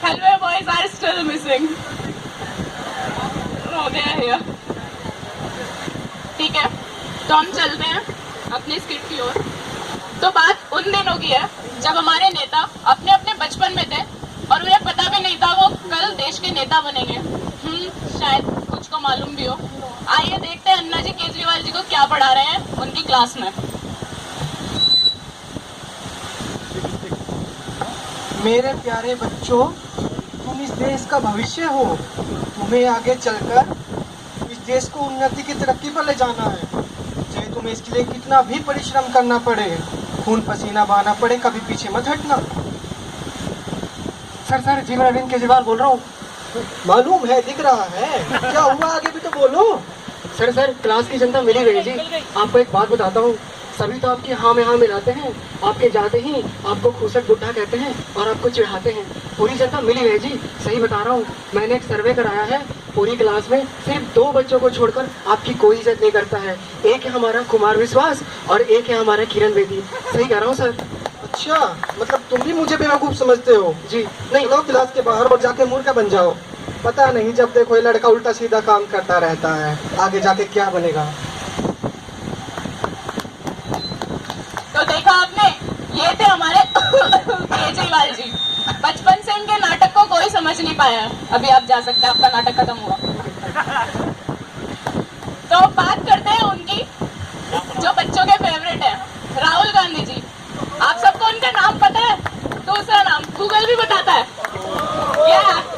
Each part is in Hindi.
Hello boys are still missing. हो गया है। ठीक है, तो हम चलते हैं अपनी स्किट की ओर। तो बात उन दिनों की है जब हमारे नेता अपने अपने बचपन में थे और उन्हें पता भी नहीं था वो कल देश के नेता बनेंगे। शायद कुछ को मालूम भी हो। आइए देखते हैं अन्ना जी केजरीवाल जी को क्या पढ़ा रहे हैं उनकी क्लास में। मेरे प्यारे बच्चों, तुम इस देश का भविष्य हो। तुम्हें आगे चलकर इस देश को उन्नति की तरक्की पर ले जाना है। चाहे तुम्हें इसके लिए कितना भी परिश्रम करना पड़े, खून पसीना बहाना पड़े, कभी पीछे मत हटना। सर जी मैं अरविंद केजरीवाल बोल रहा हूँ। मालूम है, दिख रहा है। क्या हुआ, आगे भी तो बोलो। सर क्लास की जनता मिली गई जी। आपको एक बात बताता हूँ, सभी तो आपकी हाँ में हाँ मिलाते हैं, आपके जाते ही आपको खूसट बुढ़ा कहते हैं और आपको चिढ़ाते हैं। पूरी जनता मिली है जी, सही बता रहा हूँ। मैंने एक सर्वे कराया है, पूरी क्लास में सिर्फ 2 बच्चों को छोड़कर आपकी कोई इज्जत नहीं करता है। एक है हमारा कुमार विश्वास और एक है हमारा किरण बेदी। सही कह रहा हूँ सर। अच्छा, मतलब तुम भी मुझे बेवकूफ समझते हो जी। नहीं, लो क्लास के बाहर और जाके मूर्ख बन जाओ। पता नहीं जब देखो ये लड़का उल्टा सीधा काम करता रहता है, आगे जाके क्या बनेगा। तो देखा आपने, ये थे हमारे केजरीवाल जी। बचपन से इनके नाटक को कोई समझ नहीं पाया। अभी आप जा सकते हैं, आपका नाटक खत्म हुआ। तो बात करते हैं उनकी जो बच्चों के फेवरेट है, राहुल गांधी जी। आप सबको उनका नाम पता है? दूसरा नाम गूगल भी बताता है।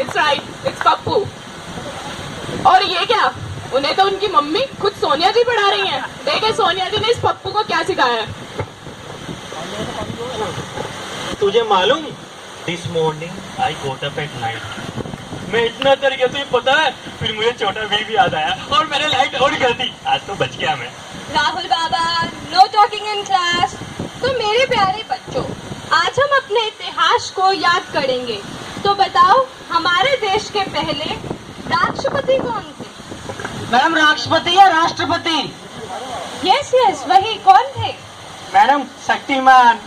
It's right, it's Pappu. और ये क्या, उन्हें तो उनकी मम्मी खुद सोनिया जी पढ़ा रही हैं। देखे सोनिया जी ने इस पप्पू को क्या सिखाया है। तुझे मालूम, this morning I goat up at night. मैं इतना डर गया, तुझे पता है, फिर मुझे छोटा भी याद आया और मैंने लाइट ऑन कर दी। आज तो बच गया मैं। राहुल बाबा, नो टॉकिंग इन क्लास। तो मेरे प्यारे बच्चों, आज हम अपने इतिहास को याद करेंगे। तो बताओ, हमारे देश के पहले राष्ट्रपति कौन थे? मैडम, राष्ट्रपति या राष्ट्रपति? यस, वही। कौन थे? मैडम, शक्तिमान।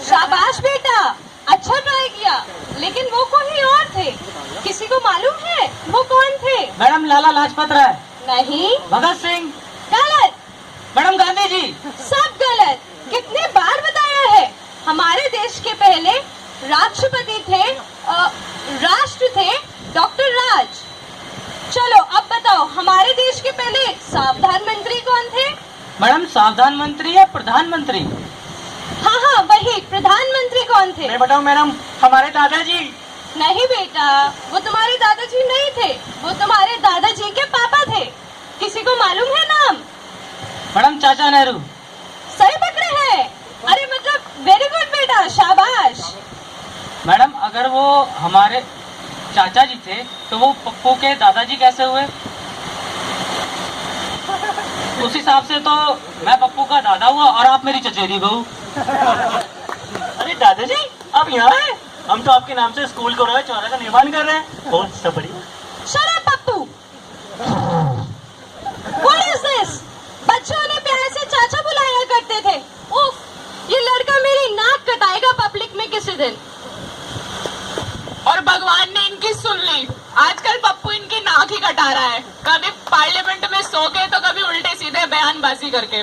शाबाश बेटा, अच्छा ट्राई किया। लेकिन वो कोई और थे। किसी को मालूम है वो कौन थे? मैडम, लाला लाजपत राय। नहीं। भगत सिंह। गलत। मैडम, गांधी जी। सब गलत। कितने बार बताया है, हमारे देश के पहले राष्ट्रपति थे, राष्ट्र थे डॉक्टर राज। चलो अब बताओ, हमारे देश के पहले सावधान मंत्री कौन थे? मैडम, सावधान मंत्री या प्रधानमंत्री? हाँ, वही। प्रधानमंत्री कौन थे? मैं बताऊं मैडम, हमारे दादाजी। नहीं बेटा, वो तुम्हारे दादाजी नहीं थे, वो तुम्हारे दादाजी के पापा थे। किसी को मालूम है नाम? मैडम, चाचा नेहरू। सही पकड़े हैं। अरे मतलब वेरी गुड बेटा, शाबाश। मैडम, अगर वो हमारे चाचा जी थे तो वो पप्पू के दादाजी कैसे हुए? उस हिसाब से तो मैं पप्पू का दादा हुआ और आप मेरी चचेरी बहू। अरे दादाजी, आप यहाँ हैं? हम तो आपके नाम से स्कूल को रहे चौरा का निर्माण कर रहे हैं। बहुत सब बढ़िया। Shut up, Pappu. What is this? बच्चों ने प्यार से चाचा बुलाया करते थे। उफ, ये लड़का मेरी नाक कटाएगा पब्लिक में किसी दिन। और भगवान ने इनकी सुन ली। आजकल पप्पू इनकी नाक ही कटा रहा है, कभी पार्लियामेंट में सो के तो कभी उल्टे सीधे बयानबाजी करके।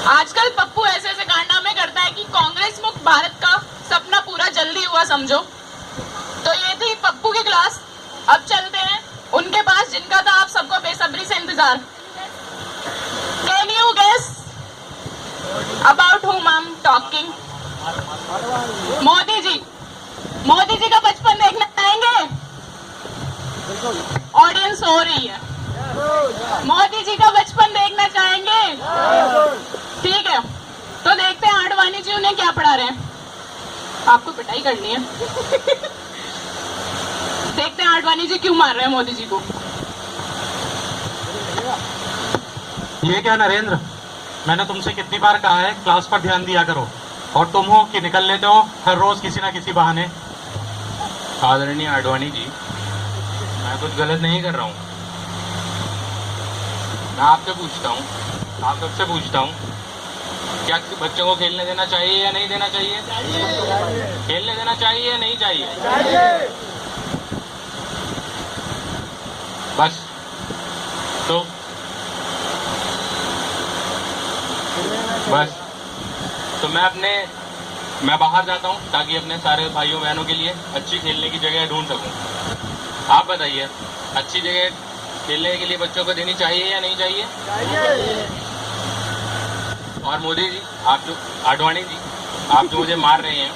आजकल पप्पू ऐसे ऐसे कारनामे करता है कि कांग्रेस मुक्त भारत का सपना पूरा जल्दी हुआ समझो। तो ये थी पप्पू की क्लास। अब चलते हैं उनके पास जिनका था आप सबको बेसब्री से इंतजार। Can you guess about whom I'm talking? Modi ji. Modi ji का बचपन देखना चाहेंगे? ऑडियंस हो रही है। मोदी जी का बचपन देखना चाहेंगे? ठीक है, तो देखते हैं आडवाणी जी उन्हें क्या पढ़ा रहे हैं। आपको पिटाई करनी है। देखते हैं आडवाणी जी क्यों मार रहे हैं मोदी जी को। ये क्या नरेंद्र, मैंने तुमसे कितनी बार कहा है क्लास पर ध्यान दिया करो, और तुम हो कि निकल लेते हो हर रोज किसी ना किसी बहाने। आदरणीय आडवाणी जी, मैं कुछ गलत नहीं कर रहा हूँ। मैं आपसे पूछता हूँ, आप सबसे पूछता हूँ, क्या बच्चों को खेलने देना चाहिए या नहीं देना चाहिए? खेलने देना चाहिए या नहीं चाहिए? बस तो बस तो मैं बाहर जाता हूँ ताकि अपने सारे भाइयों बहनों के लिए अच्छी खेलने की जगह ढूंढ सकूँ। आप बताइए, अच्छी जगह खेलने के लिए बच्चों को देनी चाहिए या नहीं चाहिए? और मोदी जी, आप जो आडवाणी जी, आप जो मुझे मार रहे हैं,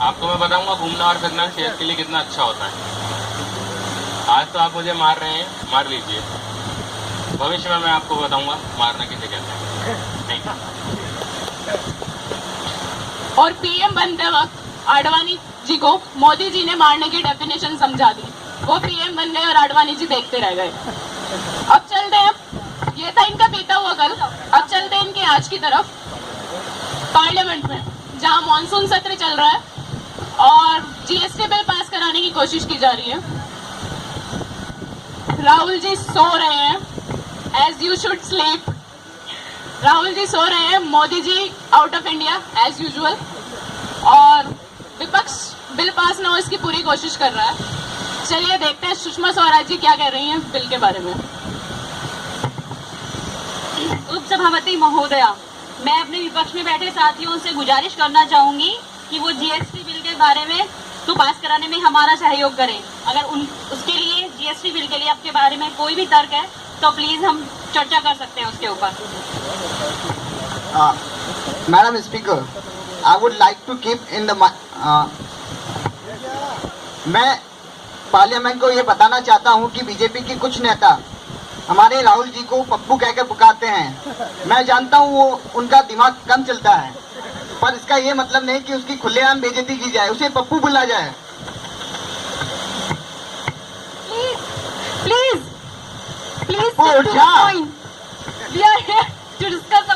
आपको मैं बताऊंगा घूमना और फिरना सेहत के लिए कितना अच्छा होता है। आज तो आप मुझे मार रहे हैं, मार लीजिए, भविष्य में मैं आपको बताऊंगा मारना किसे कहते हैं। नहीं। और पीएम बनते वक्त आडवाणी जी को मोदी जी ने मारने की डेफिनेशन समझा दी। वो पीएम बन गए और आडवाणी जी देखते रह गए। अब चलते हैं, ये था इनका बीता हुआ कल। अब चलते हैं इनके आज की तरफ, पार्लियामेंट में जहां मॉनसून सत्र चल रहा है और जीएसटी बिल पास कराने की कोशिश की जा रही है। राहुल जी सो रहे हैं, as you should sleep. Rahul ji सो रहे हैं, Modi ji out of India as usual, और विपक्ष बिल पास ना हो इसकी पूरी कोशिश कर रहा है। चलिए देखते हैं सुषमा स्वराज जी क्या कह रही हैं बिल के बारे में। उपसभापति महोदया, मैं अपने विपक्ष में बैठे साथियों से गुजारिश करना चाहूंगी कि वो जीएसटी बिल के बारे में तो पास कराने में हमारा सहयोग करें। अगर उसके लिए जीएसटी बिल के लिए आपके बारे में कोई भी तर्क है तो प्लीज हम चर्चा कर सकते हैं उसके ऊपर। Madam speaker, I would like to keep in the मैं पार्लियामेंट को ये बताना चाहता हूँ कि बीजेपी के कुछ नेता हमारे राहुल जी को पप्पू कहकर पुकारते हैं। मैं जानता हूँ वो उनका दिमाग कम चलता है, पर इसका ये मतलब नहीं कि उसकी खुलेआम बेइज्जती की जाए, उसे पप्पू बुला जाए। Please stick to the point. We are here to discuss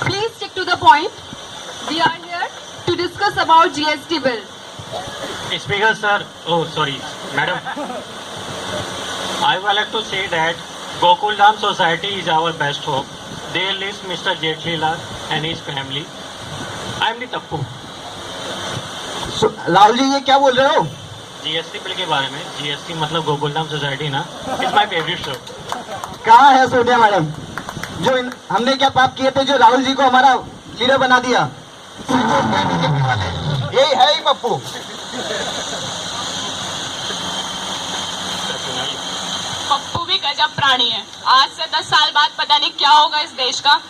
Please stick to the point. We are here to discuss about GST bill. Speaker sir, oh sorry, madam. I would like to say that Gokuldham Society is our best hope. There lives Mr. Jethlila and his family. I am the Tappu. Rahul ji ये क्या बोल रहे हो? जीएसटी बिल के बारे में। जीएसटी मतलब गोकुलधाम सोसाइटी ना, इट्स माय फेवरेट शो। कहाँ है सोनिया मैडम? जो हमने क्या पाप किए थे जो राहुल जी को हमारा लीडर बना दिया? यही है ही पप्पू। पप्पू भी गजब प्राणी है। आज से 10 साल बाद पता नहीं क्या होगा इस देश का।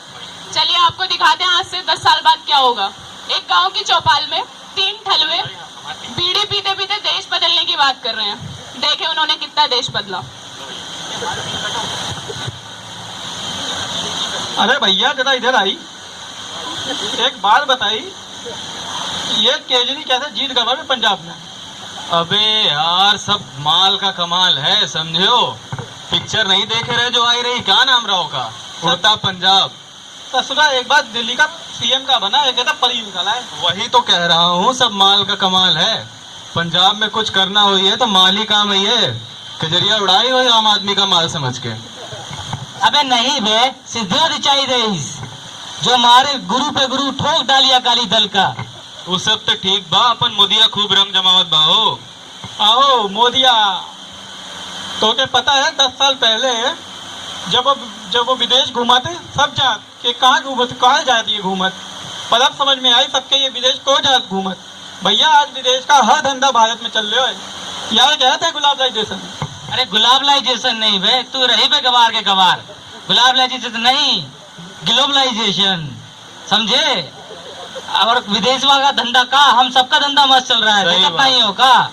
चलिए आपको दिखाते हैं आज से 10 साल बाद क्या होगा। एक गांव की चौपाल में 3 ठलुए बीड़ी पीते पीते देश बदलने की बात कर रहे हैं। देखे उन्होंने कितना देश बदला। अरे भैया जरा इधर आई, एक बात बताई, ये केजरी कैसे जीत गया पंजाब में? अबे यार सब माल का कमाल है, समझो। पिक्चर नहीं देखे रहे जो आई रही, क्या नाम रहा होगा? उड़ता पंजाब। ससुरा एक बार दिल्ली का सीएम का बना, एक कहता परी निकाला है। वही तो कह रहा हूँ, सब माल का कमाल है। पंजाब में कुछ करना हुई है तो माल ही काम है। कजरिया उड़ाई हुई आम आदमी का माल समझ के। अबे नहीं बे, सीधे रिचाई रही जो मारे गुरु पे गुरु ठोक डालिया काली दल का। वो सब तो ठीक बा, अपन मोदिया खूब रम जमावत बा हो। आओ मोदिया, तो क्या पता है 10 साल पहले जब वो विदेश घुमाते सब जात कि कहाँ घूमत, कहाँ जाती है घूमत, पर अब समझ में आई सबके ये विदेश को जात घूमत। भैया आज विदेश का हर धंधा भारत में चल रहे हो यार। कहते हैं गुलाबलाइजेशन। अरे गुलाबलाइजेशन नहीं बे, तू रही पे गवार के गवार। गुलाबलाइजेशन नहीं, ग्लोबलाइजेशन, समझे? और विदेशवा का धंधा का हम सबका धंधा मस्त चल रहा है, कितना ही होगा।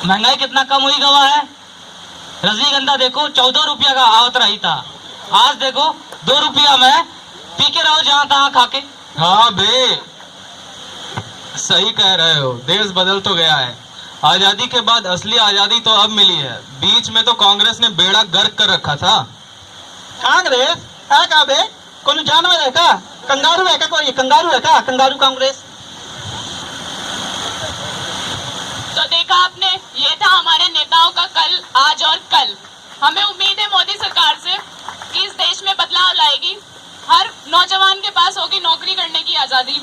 महंगाई कितना कम हुई गवा है। रजनीगंधा देखो 14 रुपया का आवत रही था, आज देखो 2 रुपया में पी के रहो जहाँ तहाँ खा के। हाँ बे सही कह रहे हो, देश बदल तो गया है। आजादी के बाद असली आजादी तो अब मिली है, बीच में तो कांग्रेस ने बेड़ा गर्क कर रखा था। कांग्रेस है का बे? कोई जानवर है का? कंगारू है का? कोई कंगारू है का? कंगारू कांग्रेस। तो देखा देखा आपने, ये था हमारे नेताओं का कल, आज और कल। हमें उम्मीद है मोदी सरकार से कि इस देश में बदलाव लाएगी, हर नौजवान के पास होगी नौकरी करने की आजादी,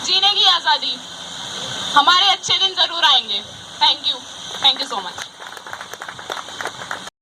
जीने की आजादी। हमारे अच्छे दिन जरूर आएंगे। Thank you so much.